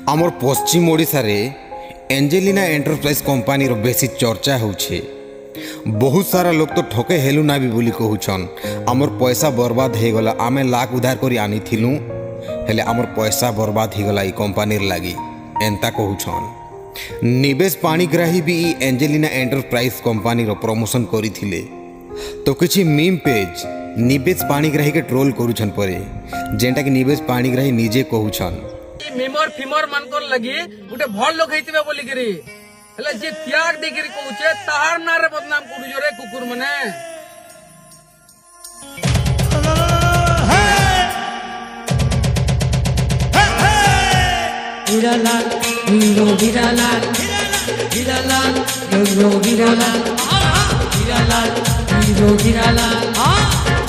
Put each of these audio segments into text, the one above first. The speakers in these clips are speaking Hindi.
आमर पश्चिम ओडिशा रे एंजेलिना एंटरप्राइज कंपनी रो बेसी चर्चा होउछे। बहुत सारा लोग तो ठके हेलु ना भी बोली कहूछन। आमर पैसा बर्बाद हे गला, आमे लाख उधार करी आनी थिलु हेले आमर पैसा बर्बाद हे गला ई कंपनी लागी एंता कहूछन। निवेश पाणिग्राही भी ई एंजेलिना एंटरप्राइज कंपनी रो प्रमोशन करी थिले, तो किछि मीम पेज निवेश पाणिग्राही के ट्रोल करूछन परे, जेंटा कि निवेश पाणिग्राही निजे कहूछन मेमर फिमर मानकर लगी गुटे भल लोग हेतिबे बोली करी हेले जे त्याग दे करी कहूचे ताहार ना रे बदनाम करू जोरे कुकुर मने। गिरालाल हीरो गिरालाल गिरालाल हीरो गिरालाल गिरालाल हीरो गिरालाल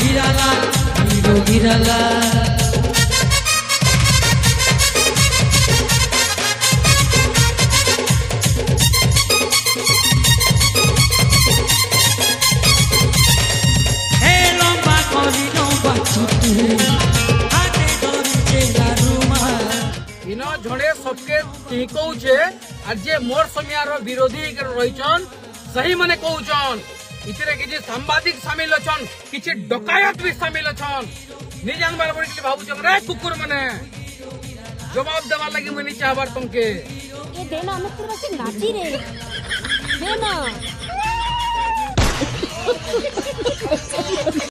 गिरालाल हीरो गिरालाल। इनो झड़े सबके कहूचे आज जे मोर समियार विरोधी रहीचन सही माने कहूचन। इतरे किछि सांबादिक शामिल अछन, किछि डकायत भी शामिल अछन। नि जानबार पड़ी कि भाबुचन रे कुकुर माने जवाब देवा लागि मनि चाहबार तुमके ए देना हम तोरा से नाची रे देना।